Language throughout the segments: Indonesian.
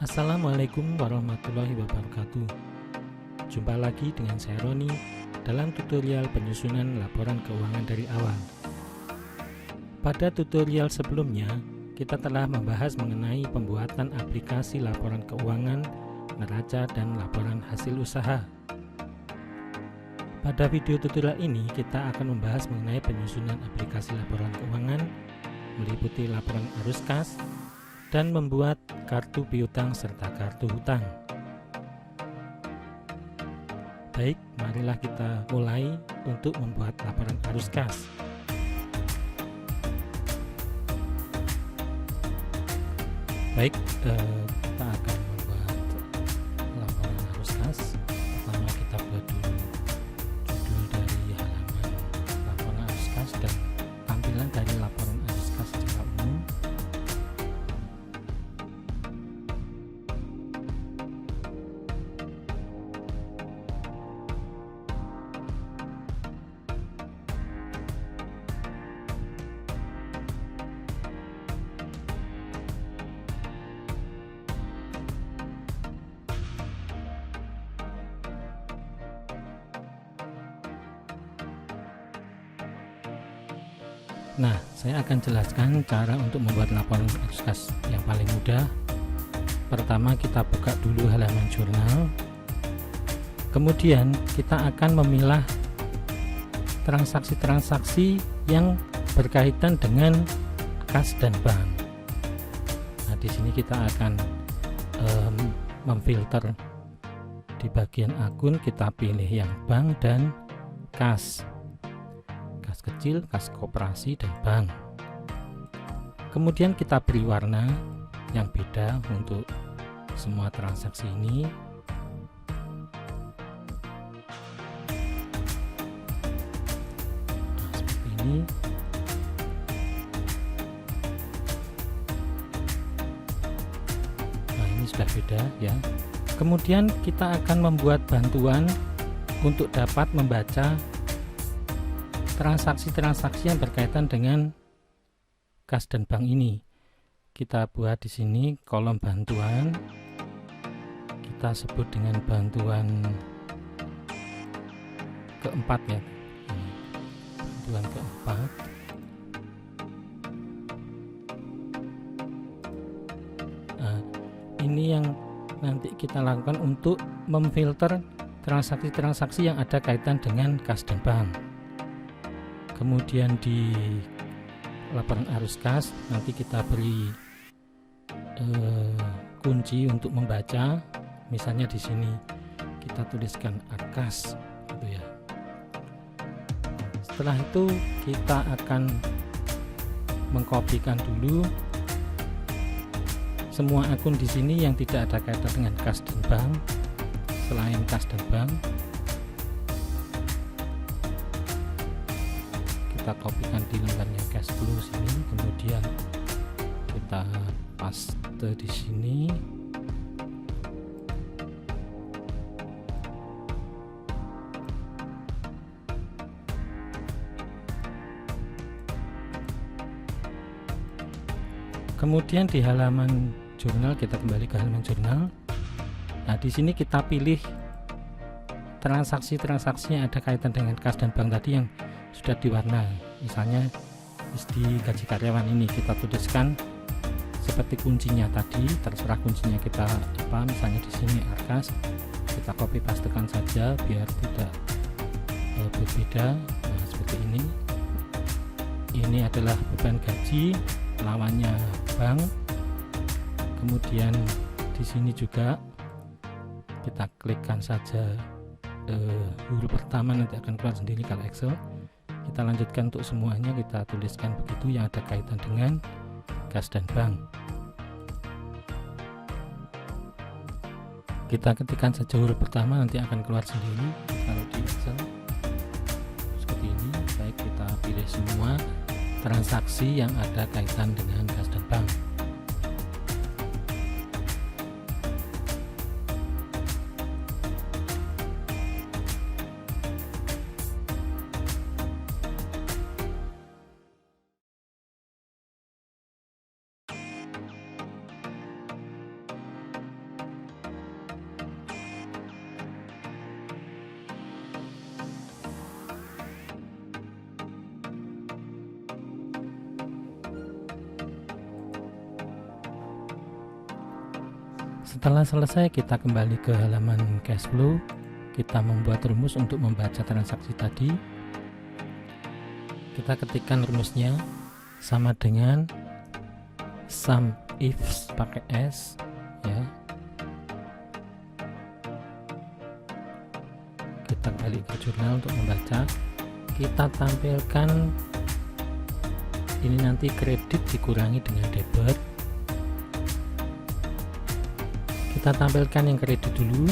Assalamualaikum warahmatullahi wabarakatuh. Jumpa lagi dengan saya Roni dalam tutorial penyusunan laporan keuangan dari awal. Pada tutorial sebelumnya, kita telah membahas mengenai pembuatan aplikasi laporan keuangan, neraca, dan laporan hasil usaha. Pada video tutorial ini, kita akan membahas mengenai penyusunan aplikasi laporan keuangan, meliputi laporan arus kas, dan membuat kartu piutang serta kartu hutang. Baik, marilah kita mulai untuk membuat laporan arus kas. Baik, kita akan membuat laporan arus kas. Pertama kita buat dulu judul dari halaman laporan arus kas dan tampilan dari laporan arus kas secara umum. Nah, saya akan jelaskan cara untuk membuat laporan arus kas yang paling mudah. Pertama, kita buka dulu halaman jurnal. Kemudian, kita akan memilah transaksi-transaksi yang berkaitan dengan kas dan bank. Nah, di sini kita akan memfilter di bagian akun, kita pilih yang bank dan kas. Kas kecil, kas koperasi, dan bank. Kemudian kita beri warna yang beda untuk semua transaksi ini. Nah, seperti ini. Nah, ini sudah beda ya. Kemudian kita akan membuat bantuan untuk dapat membaca transaksi-transaksi yang berkaitan dengan kas dan bank ini. Kita buat di sini kolom bantuan. Kita sebut dengan bantuan keempat ya. Bantuan keempat. Nah, ini yang nanti kita lakukan untuk memfilter transaksi-transaksi yang ada kaitan dengan kas dan bank. Kemudian di laporan arus kas nanti kita beri kunci untuk membaca. Misalnya di sini kita tuliskan arkas, gitu ya. Setelah itu kita akan mengkopikan dulu semua akun di sini yang tidak ada kaitan dengan kas dan bank, selain kas dan bank. Kita kopikan di lembarnya cash flow sini, kemudian kita paste di sini. Kemudian di halaman jurnal, kita kembali ke halaman jurnal. Nah, di sini kita pilih transaksi-transaksi yang ada kaitan dengan kas dan bank tadi yang sudah diwarna. Misalnya di gaji karyawan ini kita tuliskan seperti kuncinya tadi, terserah kuncinya kita apa, misalnya di sini arkas, kita copy pastekan saja biar tidak berbeda. Nah, seperti ini. Ini adalah beban gaji, lawannya bank. Kemudian di sini juga kita klikkan saja huruf pertama, nanti akan keluar sendiri kalau Excel. Kita lanjutkan untuk semuanya, kita tuliskan begitu yang ada kaitan dengan kas dan bank. Kita ketikkan saja huruf pertama, nanti akan keluar sendiri kalau di Excel seperti ini. Baik, kita pilih semua transaksi yang ada kaitan dengan kas dan bank. Setelah selesai, kita kembali ke halaman cash flow. Kita membuat rumus untuk membaca transaksi tadi. Kita ketikkan rumusnya sama dengan sum if pakai S ya. Kita balik ke jurnal untuk membaca. Kita tampilkan ini nanti kredit dikurangi dengan debit. Kita tampilkan yang kredit dulu.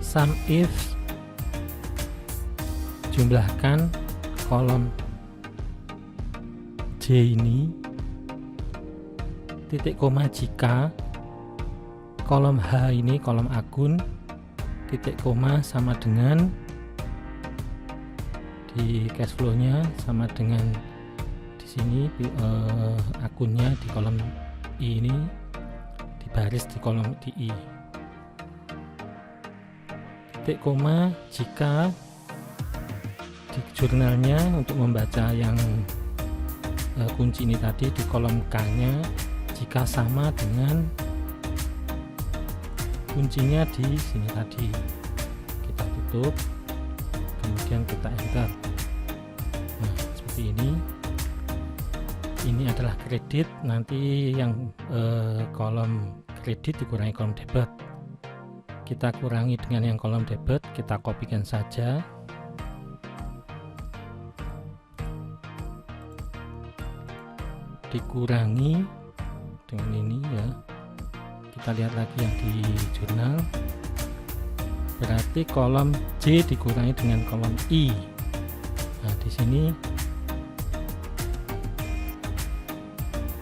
Sum if, jumlahkan kolom J ini, titik koma jika kolom H ini kolom akun, titik koma sama dengan di cash flow-nya sama dengan di sini akunnya di kolom I ini, di baris di kolom di I, titik koma jika di jurnalnya untuk membaca yang kunci ini tadi di kolom K nya jika sama dengan kuncinya di sini tadi. Kita tutup, kemudian kita enter. Nah, seperti ini. Ini adalah kredit, nanti yang kolom kredit dikurangi kolom debit. Kita kurangi dengan yang kolom debit, kita kopikan saja. Dikurangi dengan ini ya. Kita lihat lagi yang di jurnal, berarti kolom J dikurangi dengan kolom I. Nah, di sini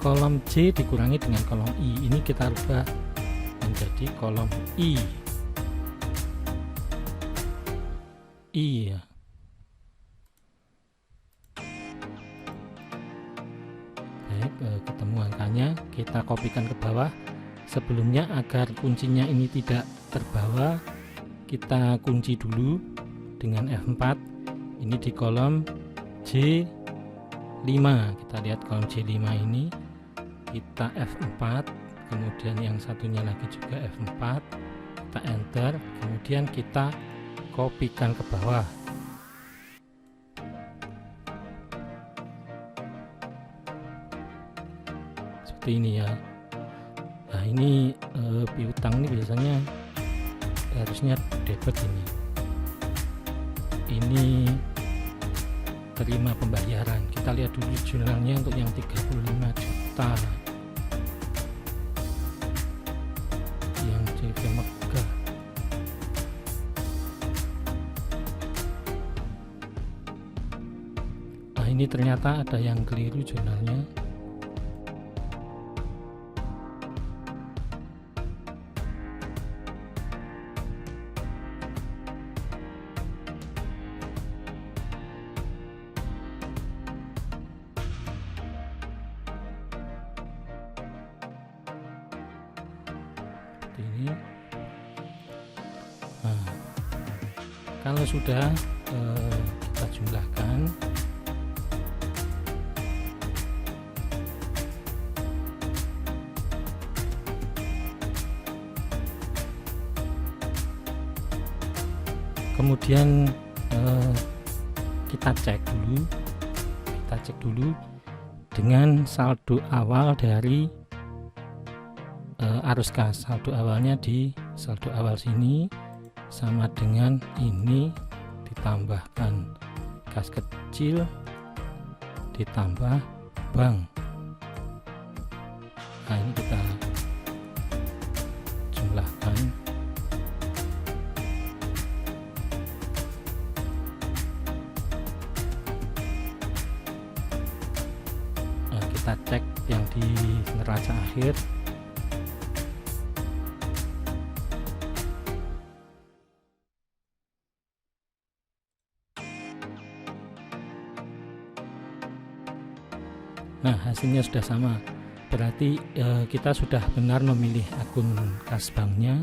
kolom J dikurangi dengan kolom I, ini kita rubah menjadi kolom I ya. Ketemu angkanya, kita kopikan ke bawah. Sebelumnya agar kuncinya ini tidak terbawa, kita kunci dulu dengan F4. Ini di kolom J5, kita lihat kolom J5 ini, kita F4, kemudian yang satunya lagi juga F4, kita enter, kemudian kita kopikan ke bawah. Ini ya. Nah, ini piutang ini biasanya harusnya debit ini. Ini terima pembayaran. Kita lihat dulu jurnalnya untuk yang 35 juta. Yang CV megah. Nah, ini ternyata ada yang keliru jurnalnya. Ini. Nah, kalau sudah kita jumlahkan, kemudian kita cek dulu dengan saldo awal dari arus kas. Saldo awalnya di saldo awal sini sama dengan ini ditambahkan kas kecil ditambah bank. Nah, ini kita jumlahkan. Nah, kita cek yang di neraca akhir. Nah, hasilnya sudah sama, berarti kita sudah benar memilih akun kas banknya.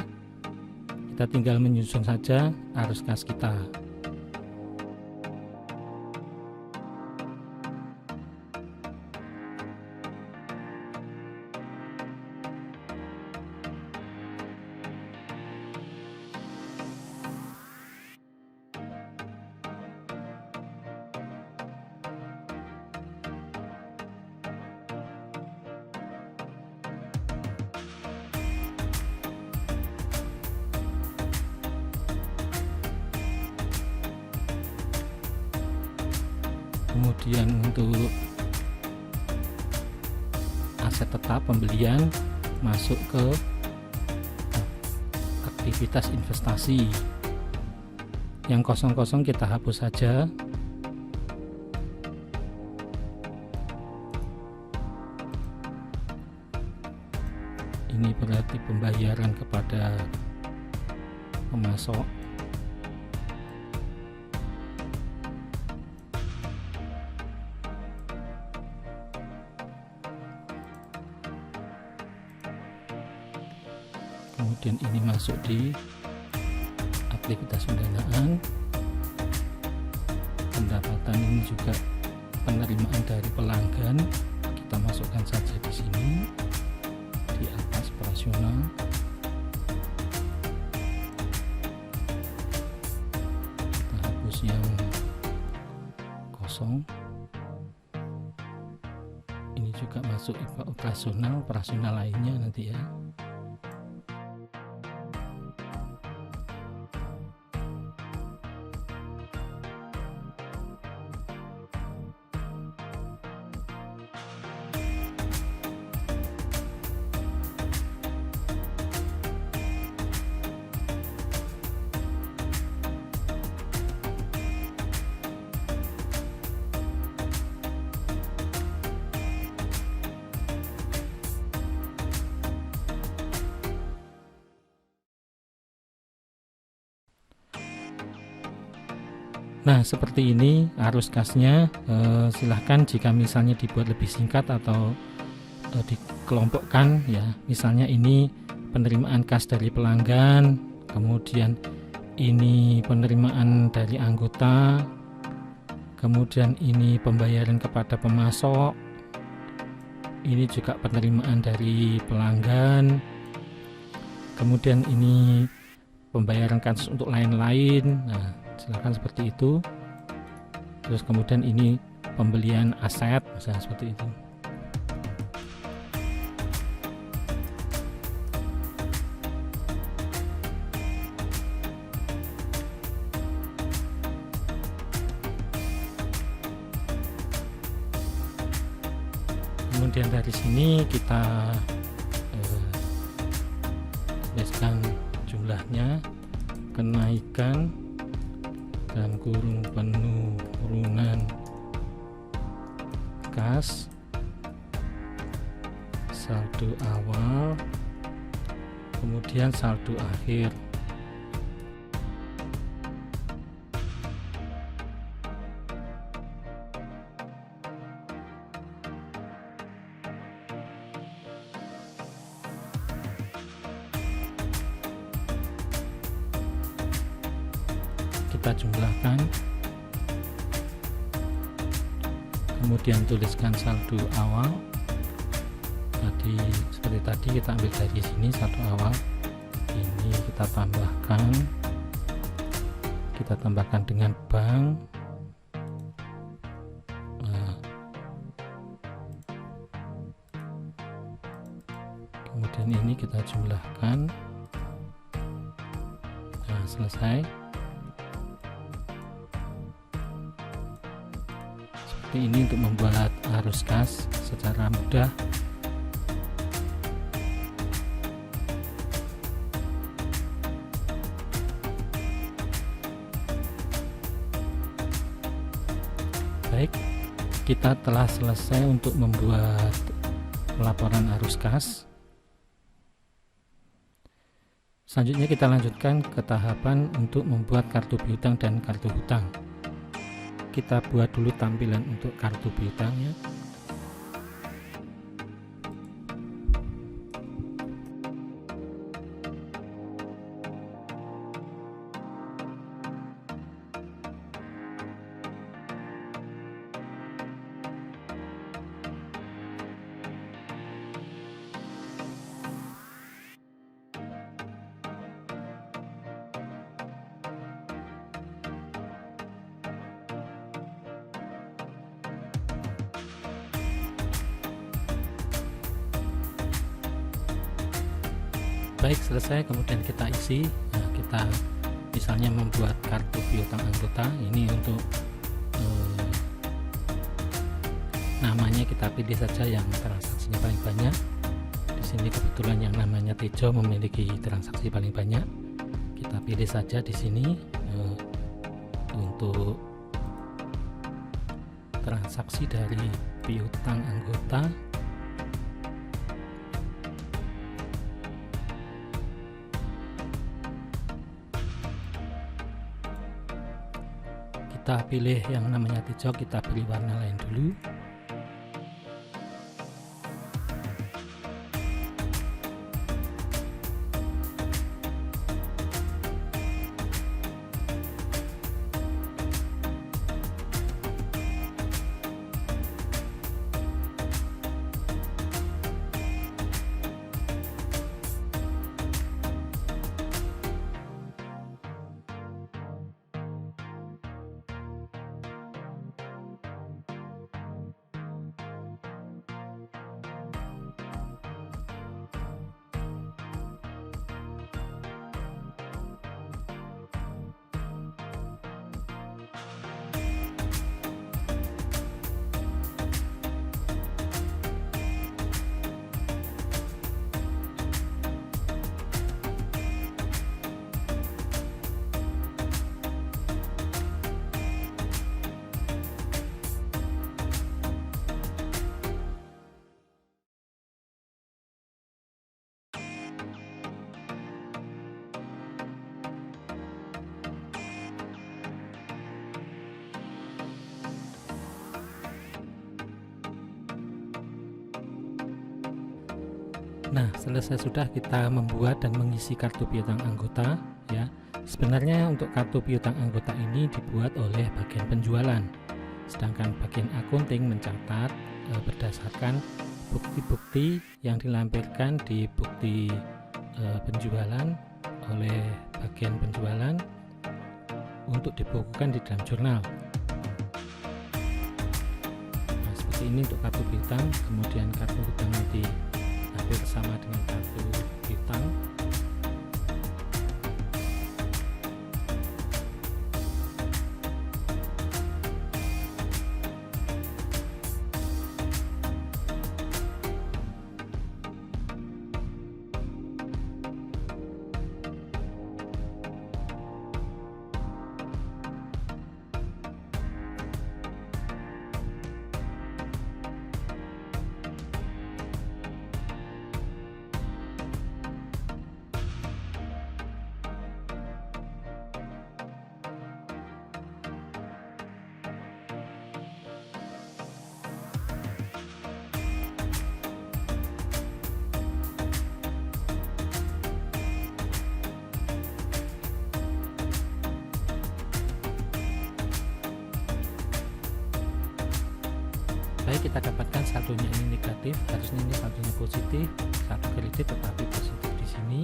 Kita tinggal menyusun saja arus kas kita. Kemudian untuk aset tetap pembelian masuk ke aktivitas investasi. Yang kosong-kosong kita hapus saja. Ini berarti pembayaran kepada pemasok. Kemudian ini masuk di aktivitas pendanaan. Pendapatan ini juga penerimaan dari pelanggan, kita masukkan saja di sini di atas operasional. Kita hapus yang kosong. Ini juga masuk operasional lainnya nanti ya. Nah, seperti ini arus kasnya. Silahkan jika misalnya dibuat lebih singkat atau dikelompokkan ya. Misalnya ini penerimaan kas dari pelanggan, kemudian ini penerimaan dari anggota, kemudian ini pembayaran kepada pemasok, ini juga penerimaan dari pelanggan, kemudian ini pembayaran kasus untuk lain-lain. Nah, silakan seperti itu. Terus kemudian ini pembelian aset, misalnya seperti itu. Kemudian dari sini kita tuliskan jumlahnya, kenaikan dan kurung penurunan kas, saldo awal, kemudian saldo akhir. Kita jumlahkan, kemudian tuliskan saldo awal. Seperti tadi kita ambil dari sini saldo awal, ini kita tambahkan dengan bank. Nah, kemudian ini kita jumlahkan. Nah, selesai. Ini untuk membuat arus kas secara mudah. Baik, kita telah selesai untuk membuat laporan arus kas. Selanjutnya kita lanjutkan ke tahapan untuk membuat kartu piutang dan kartu hutang. Kita buat dulu tampilan untuk kartu piutangnya. Baik, selesai. Kemudian kita isi. Nah, kita misalnya membuat kartu piutang anggota. Ini untuk namanya kita pilih saja yang transaksinya paling banyak. Di sini kebetulan yang namanya Tejo memiliki transaksi paling banyak. Kita pilih saja di sini untuk transaksi dari piutang anggota. Kita pilih yang namanya Tejo, kita pilih warna lain dulu. Nah, selesai sudah kita membuat dan mengisi kartu piutang anggota ya. Sebenarnya untuk kartu piutang anggota ini dibuat oleh bagian penjualan, sedangkan bagian akunting mencatat berdasarkan bukti-bukti yang dilampirkan di bukti penjualan oleh bagian penjualan untuk dibukukan di dalam jurnal. Nah, seperti ini untuk kartu piutang. Kemudian kartu hutang nanti hampir sama dengan kartu piutang. Baik, kita dapatkan saldonya ini negatif, harusnya ini saldonya positif, saldo kredit tetapi positif di sini.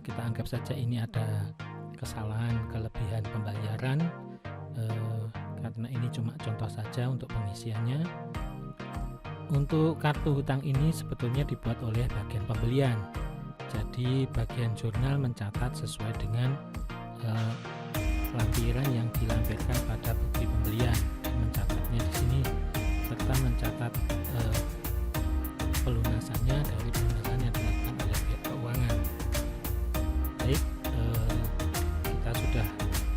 Kita anggap saja ini ada kesalahan kelebihan pembayaran, karena ini cuma contoh saja untuk pengisiannya. Untuk kartu hutang ini sebetulnya dibuat oleh bagian pembelian, jadi bagian jurnal mencatat sesuai dengan lampiran yang dilampirkan pada bukti pembelian, mencatatnya di sini serta mencatat pelunasannya dari pelunasan yang dilakukan oleh pihak keuangan. Baik, kita sudah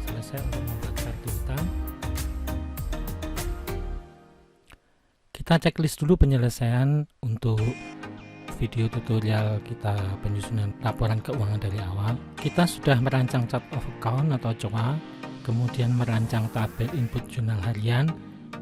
selesai untuk membuat kartu hutang. Kita checklist dulu penyelesaian untuk video tutorial kita penyusunan laporan keuangan dari awal. Kita sudah merancang chart of account atau COA, kemudian merancang tabel input jurnal harian,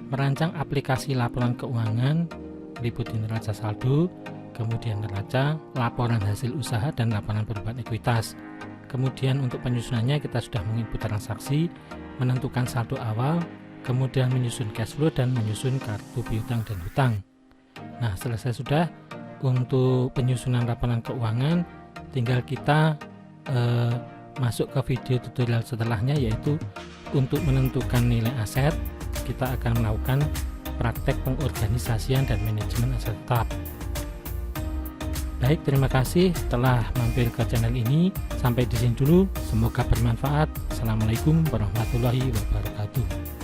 merancang aplikasi laporan keuangan, meliputi neraca saldo, kemudian neraca, laporan hasil usaha, dan laporan perubahan ekuitas. Kemudian untuk penyusunannya kita sudah menginput transaksi, menentukan saldo awal, kemudian menyusun cash flow dan menyusun kartu piutang dan hutang. Nah, selesai sudah untuk penyusunan laporan keuangan. Tinggal kita masuk ke video tutorial setelahnya, yaitu untuk menentukan nilai aset. Kita akan melakukan praktek pengorganisasian dan manajemen aset tetap. Baik, terima kasih telah mampir ke channel ini. Sampai di sini dulu, semoga bermanfaat. Assalamualaikum warahmatullahi wabarakatuh.